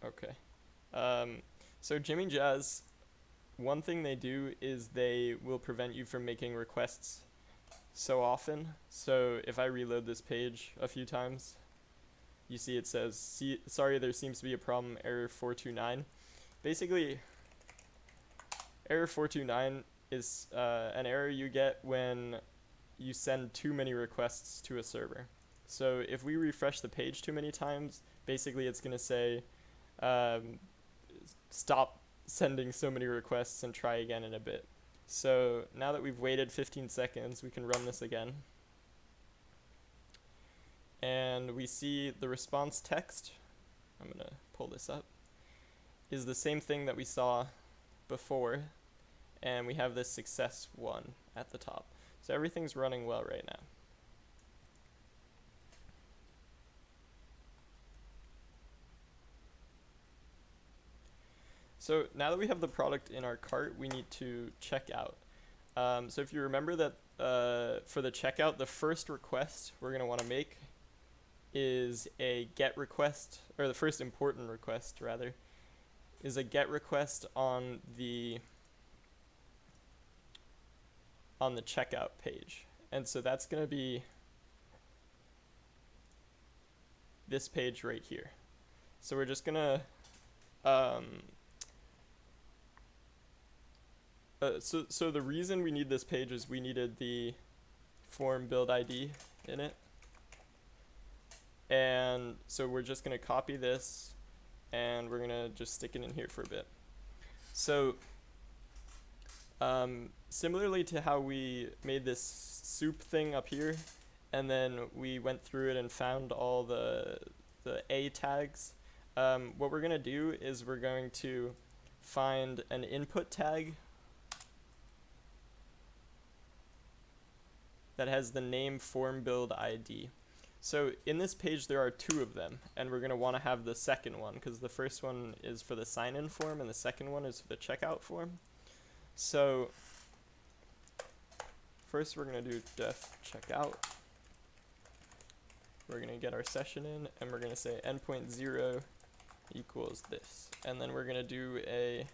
Okay. So Jimmy Jazz, one thing they do is they will prevent you from making requests so often. So if I reload this page a few times, you see it says, sorry, there seems to be a problem, error 429. Basically, error 429 is an error you get when you send too many requests to a server. So if we refresh the page too many times, basically it's going to say, um, stop sending so many requests and try again in a bit. So now that we've waited 15 seconds, we can run this again. And we see the response text, I'm going to pull this up, is the same thing that we saw before. And we have this success 1 at the top. So everything's running well right now. So now that we have the product in our cart, we need to check out. So if you remember that for the checkout, the first request we're going to want to make is a get request, or the first important request rather, is a get request on the checkout page. And so that's going to be this page right here. So we're just going to so the reason we need this page is we needed the form build ID in it. And so we're just going to copy this and we're going to just stick it in here for a bit. So similarly to how we made this soup thing up here, and then we went through it and found all the A tags, what we're going to do is we're going to find an input tag that has the name form build ID. So in this page there are 2 of them, and we're going to want to have the second one because the first one is for the sign-in form and the second one is for the checkout form. So first we're going to do def checkout. We're going to get our session in and we're going to say endpoint 0 equals this. And then we're going to do a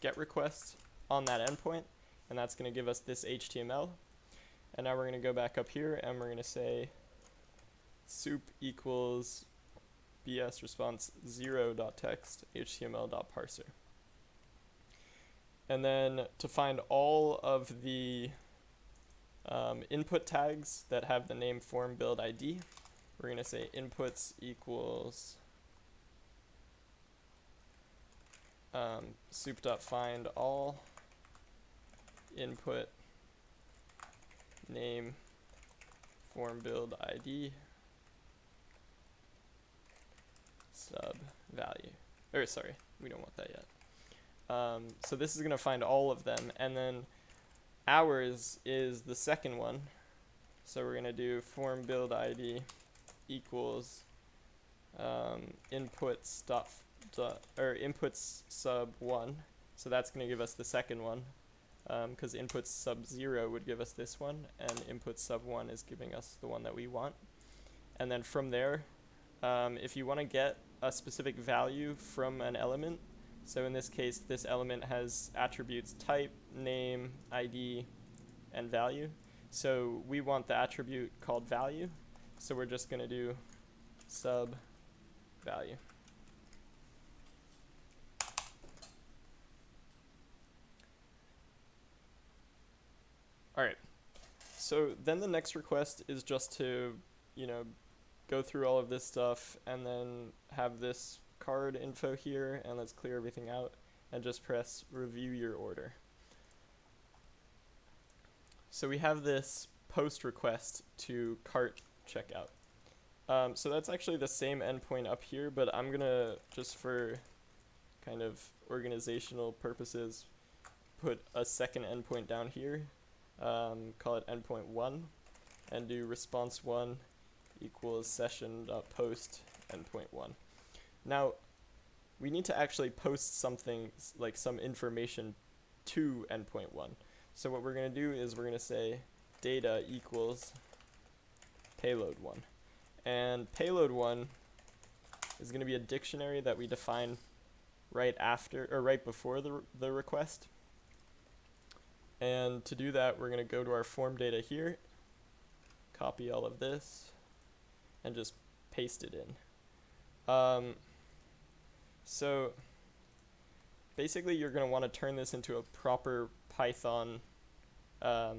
get request on that endpoint, and that's going to give us this HTML. And now we're going to go back up here and we're going to say soup equals bs response 0.text html.parser. And then to find all of the input tags that have the name form build ID, we're going to say inputs equals soup.find all input name form build ID sub value. Or sorry, we don't want that yet. So this is going to find all of them, and then ours is the second one. So we're going to do form build ID equals inputs sub 1. So that's going to give us the second one, because inputs sub 0 would give us this one, and inputs sub 1 is giving us the one that we want. And then from there, if you want to get a specific value from an element, so in this case this element has attributes type, name, ID, and value. So we want the attribute called value, so we're just going to do sub value. Alright, so then the next request is just to, go through all of this stuff and then have this card info here, and let's clear everything out and just press review your order. So we have this post request to cart checkout. So that's actually the same endpoint up here, but I'm gonna, just for kind of organizational purposes, put a second endpoint down here, call it endpoint 1, and do response 1 equals session.post endpoint 1. Now, we need to actually post something, like some information, to endpoint 1. So what we're going to do is we're going to say data equals payload one. And payload one is going to be a dictionary that we define right after or right before the request. And to do that, we're going to go to our form data here, copy all of this, and just paste it in. So basically, you're going to want to turn this into a proper Python. Sorry,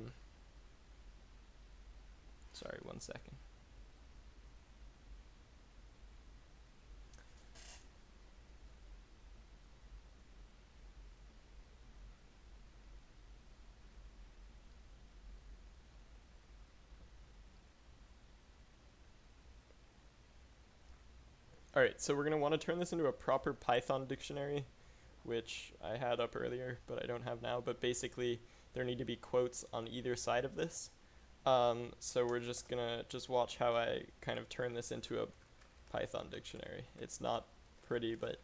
one second. All right, so we're going to want to turn this into a proper Python dictionary, which I had up earlier, but I don't have now. But basically, there need to be quotes on either side of this. So we're just going to watch how I kind of turn this into a Python dictionary. It's not pretty, but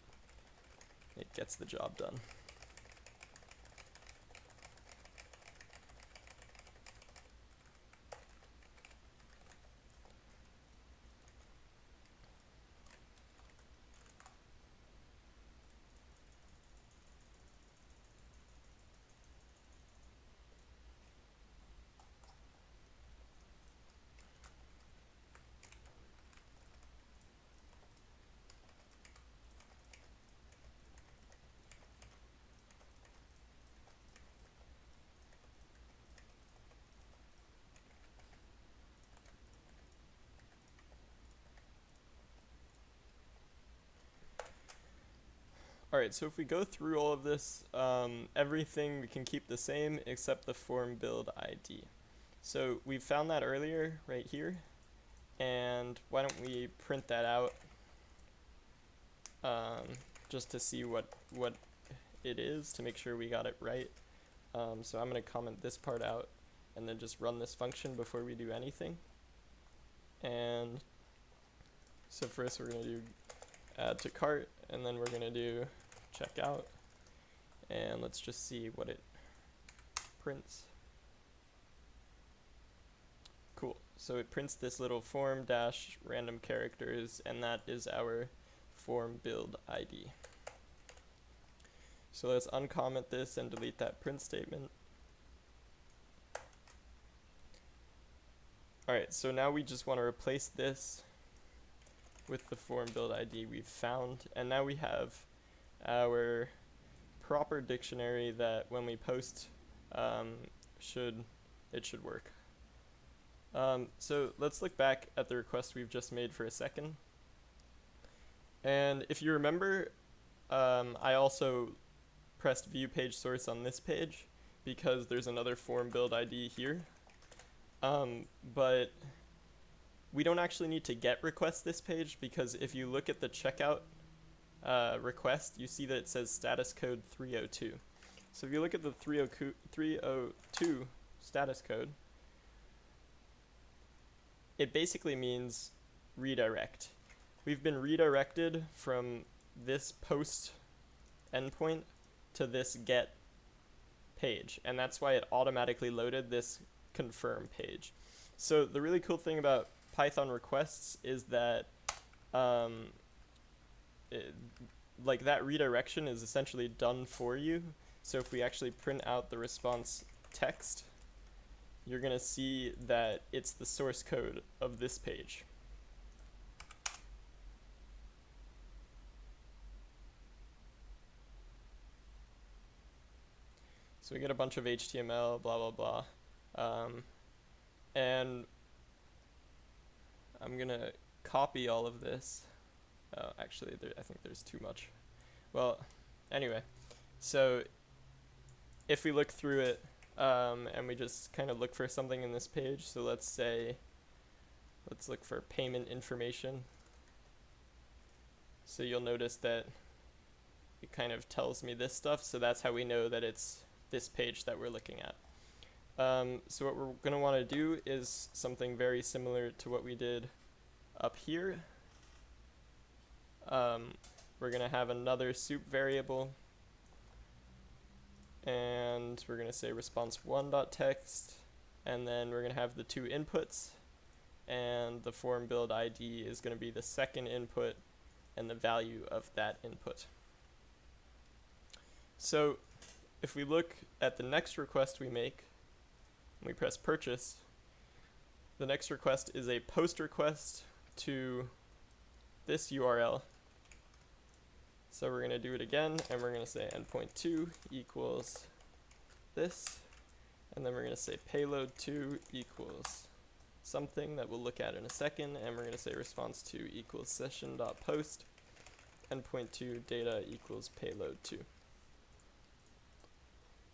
it gets the job done. All right, so if we go through all of this, everything we can keep the same except the form build ID. So we found that earlier right here, and why don't we print that out just to see what it is to make sure we got it right. So I'm going to comment this part out and then just run this function before we do anything. And so first we're going to do add to cart, and then we're going to do checkout, and let's just see what it prints. Cool, so it prints this little form dash random characters, and that is our form build ID. So let's uncomment this and delete that print statement. Alright, so now we just want to replace this with the form build ID we've found, and now we have our proper dictionary that when we post it should work. So let's look back at the request we've just made for a second. And if you remember, I also pressed view page source on this page because there's another form build ID here. But we don't actually need to get request this page, because if you look at the checkout request, you see that it says status code 302. So if you look at the 302 status code, it basically means redirect. We've been redirected from this post endpoint to this get page, and that's why it automatically loaded this confirm page. So the really cool thing about Python requests is that like that redirection is essentially done for you. So if we actually print out the response text, you're going to see that it's the source code of this page. So we get a bunch of HTML, blah, blah, blah. And I'm going to copy all of this. Actually, I think there's too much. Well, anyway, so if we look through it and we just kind of look for something in this page, so let's look for payment information. So you'll notice that it kind of tells me this stuff, so that's how we know that it's this page that we're looking at. So what we're going to want to do is something very similar to what we did up here. We're going to have another soup variable, and we're going to say response1.text, and then we're going to have the two inputs, and the form build ID is going to be the second input and the value of that input. So if we look at the next request we make, and we press purchase, the next request is a post request to this URL. So we're going to do it again, and we're going to say endpoint2 equals this, and then we're going to say payload2 equals something that we'll look at in a second, and we're going to say response2 equals session.post, endpoint2 data equals payload2.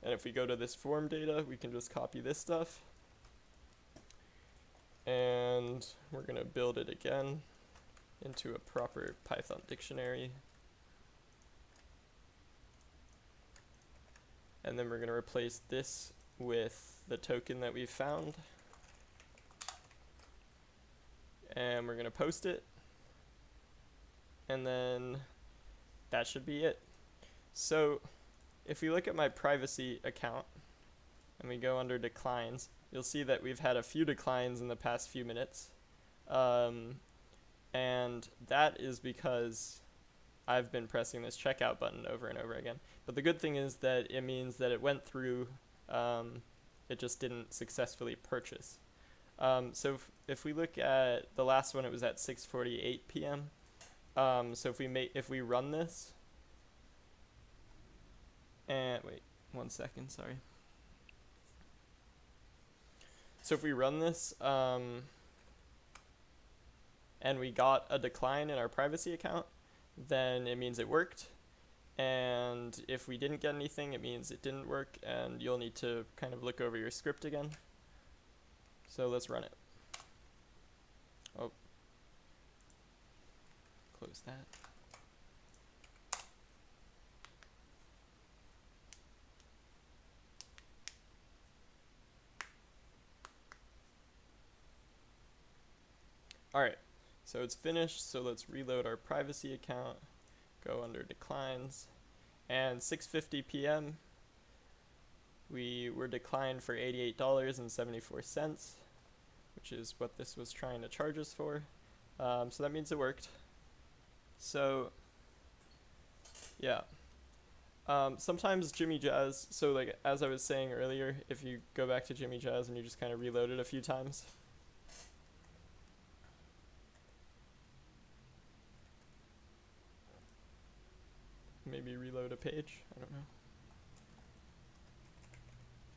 And if we go to this form data, we can just copy this stuff, and we're going to build it again into a proper Python dictionary. And then we're going to replace this with the token that we found. And we're going to post it. And then that should be it. So if we look at my privacy account and we go under declines, you'll see that we've had a few declines in the past few minutes. And that is because I've been pressing this checkout button over and over again. But the good thing is that it means that it went through, it just didn't successfully purchase. So if we look at the last one, it was at 6:48 p.m. So if we run this, and wait 1 second, sorry. So if we run this, and we got a decline in our privacy account, then it means it worked. And if we didn't get anything, it means it didn't work, and you'll need to kind of look over your script again. So let's run it. Oh, close that. All right, so it's finished. So let's reload our privacy account, go under declines, and 6:50 p.m. we were declined for $88.74, which is what this was trying to charge us for. So that means it worked. So yeah, sometimes Jimmy Jazz, so like as I was saying earlier, if you go back to Jimmy Jazz and you just kind of reload it a few times, maybe reload a page, I don't know.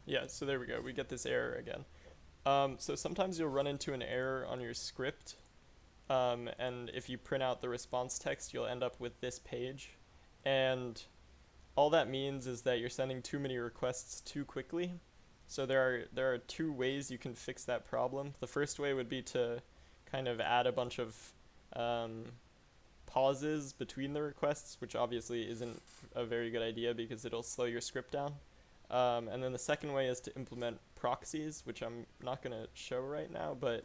Yeah, so there we go, we get this error again. So sometimes you'll run into an error on your script, and if you print out the response text, you'll end up with this page. And all that means is that you're sending too many requests too quickly. So there are two ways you can fix that problem. The first way would be to kind of add a bunch of pauses between the requests, which obviously isn't a very good idea because it'll slow your script down. And then the second way is to implement proxies, which I'm not going to show right now, but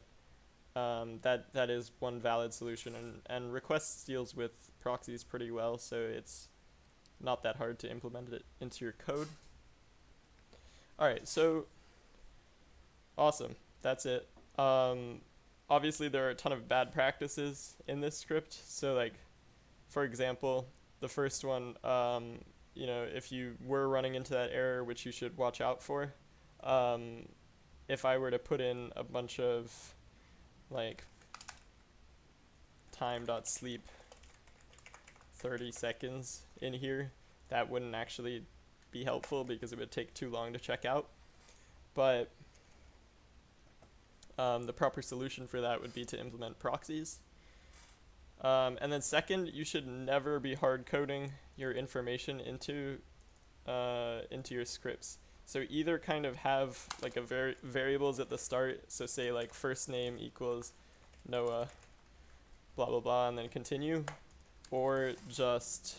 that is one valid solution, and requests deals with proxies pretty well, so it's not that hard to implement it into your code. Alright, so awesome, that's it. Obviously there are a ton of bad practices in this script, so like for example, the first one, you know, if you were running into that error, which you should watch out for, if I were to put in a bunch of like time.sleep 30 seconds in here, that wouldn't actually be helpful because it would take too long to check out. But the proper solution for that would be to implement proxies. And then second, you should never be hard coding your information into your scripts. So either kind of have like a variables at the start, so say like first name equals Noah, blah blah blah, and then continue, or just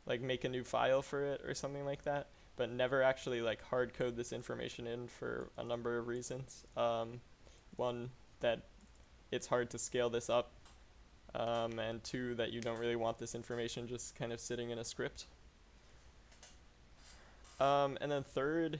like make a new file for it or something like that, but never actually like hard code this information in for a number of reasons. One, that it's hard to scale this up, and two, that you don't really want this information just kind of sitting in a script. And then third,